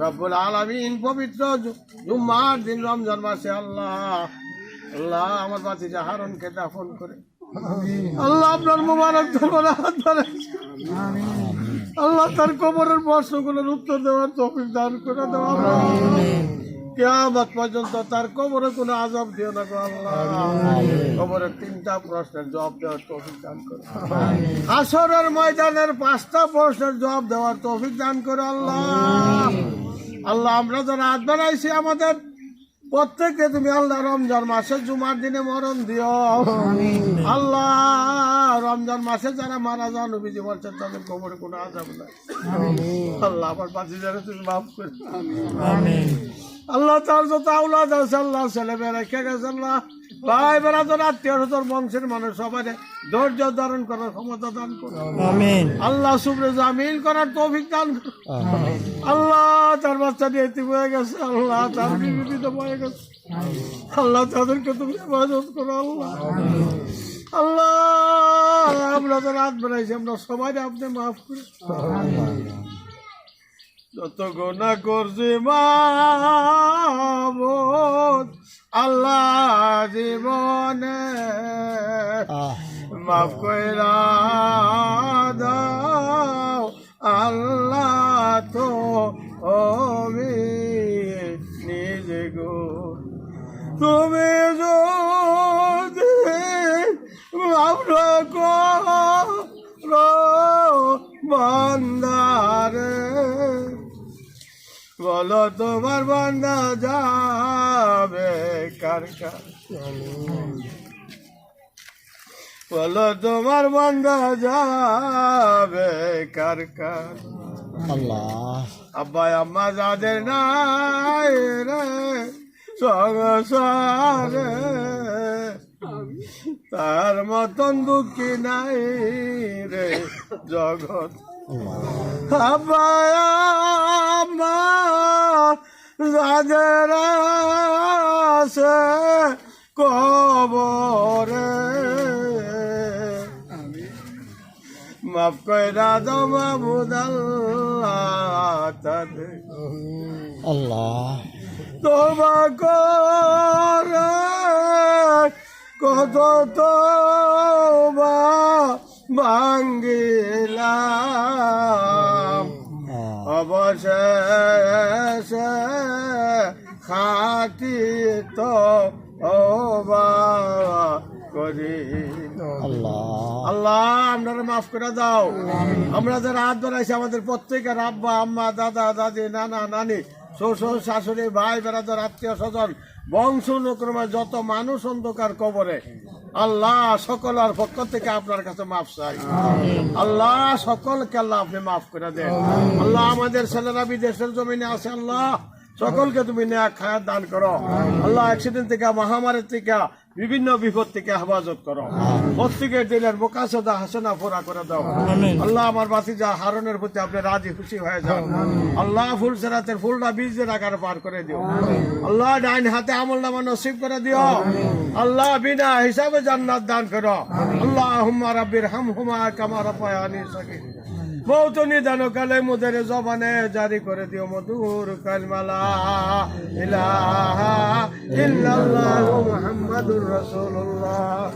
রব্বুল আলামিন পবিত্র জুম্মার দিন রমজান মাসে আল্লাহ আল্লাহ আমার ভাতিজা হারুনকে দাফন করে আল্লাহ আপনার মুবারক দরবারে হাত ধরে আল্লাহ তার কবরের প্রশ্নগুলোর উত্তর দেওয়ার তৌফিক দান করে দাও। কিয়ামত পর্যন্ত তার কবরে কোনো আযাব দিও না গো আল্লাহ। কবরের 3টা প্রশ্নের জবাব দেওয়ার তৌফিক দান করো। হাসরের ময়দানের 5টা প্রশ্নের জবাব দেওয়ার তৌফিক দান করো আল্লাহ। আল্লাহ আমরা যারা হাত বাড়াইছি আমাদের প্রত্যেককে তুমি আল্লাহ রমজান মাসে জুমার দিনে মরণ দিও আল্লাহ। রমজান মাসে যারা মারা যান নবীজি বলছেন তাদের কবরে কোনো আযাব নাই আল্লাহ। আমার বাচ্চাদের তুমি মাফ করে আল্লাহ। তার যত আওলাদ আছে আল্লাহ ছেলে মেয়ে রেখে গেছে আল্লাহ। ভাই বেড়াদের আত্মীয় স্বজন বংশের মানুষ সবাই ধৈর্য ধারণ করার ক্ষমতা দান করো আল্লাহ। শুভ্রে জামিল করার তৌফিক দান করো আল্লাহ। তার বাচ্চা নিয়ে এতিম হয়ে গেছে আল্লাহ, তার বিবিধ হয়ে গেছে আল্লাহ, তাদেরকে তুমি হেফাজত করো আল্লাহ। আল্লাহ আমরা তো রাত বেড়াইছি আমরা সবাই আপনি মাফ করে যত গুনাহ করছি মাবুদ আল্লাহ জীবনে মাফ কইরা দাও আল্লাহ। তো আমি নিজে গো তুমি যদি মাফ করো বান্দারে বলো তোমার বান্দা যাবে কার কাছে, বলো তোমার বান্দা যাবে কার কাছে। আল্লাহ আব্বা আম্মা যাদের নাই রে সংসারে তার মতন দুঃখী নাই রে জগৎ। আব্বা আম্মা যাদের আছে কবরে মাফ কইরা দাও মাবুদ আল্লাহ তাদের আল্লাহ তোবা করে কত তোবা ভাঙ্গিলাম অবশেষে খাটি তোবা করি আল্লাহ। আপনারা মাফ করে দাও। আমরা যারা হাত ধরাইছি আমাদের প্রত্যেকের আব্বা আম্মা দাদা দাদি নানা নানি শ্বশুর শাশুড়ি ভাই বেড়াদার আত্মীয় স্বজন বংশ অনুক্রমে যত মানুষ অন্ধকার কবরে আল্লাহ সকলের পক্ষ থেকে আপনার কাছে মাফ চাই আল্লাহ। সকলকে আল্লাহ আপনি মাফ করে দেন আল্লাহ। আমাদের ছেলেরা বিদেশের জমিনে আছে আল্লাহ, সকলকে তুমি নেক হায়াত দান করো আল্লাহ। অ্যাক্সিডেন্ট থেকে মহামারী থেকে বিভিন্ন বিপদ থেকে হেফাজত করো। প্রত্যেকের দিলের মুকাশাদা হাসানা পুরা করে দাও আল্লাহ। আমার ভাতিজা হারুনের প্রতি আপনি রাজি খুশি হয়ে যান আল্লাহ। ফুল সেরাতের ফুলটা বীজের আকারে পার করে দিও আল্লাহ। ডাইন হাতে আমল নামা নসিব করে দিও আল্লাহ। বিনা হিসাবে জান্নাত দান করো আল্লাহ। হুম্মা রাব্বির হামহুমা কামা রাব্বায়ানি সগীরা। বহুত নিদান কালে মুদের জবানে জারি করে দিও মধুর কালমালা ইলাহা ইল্লাল্লাহু মুহাম্মাদুর রাসূলুল্লাহ।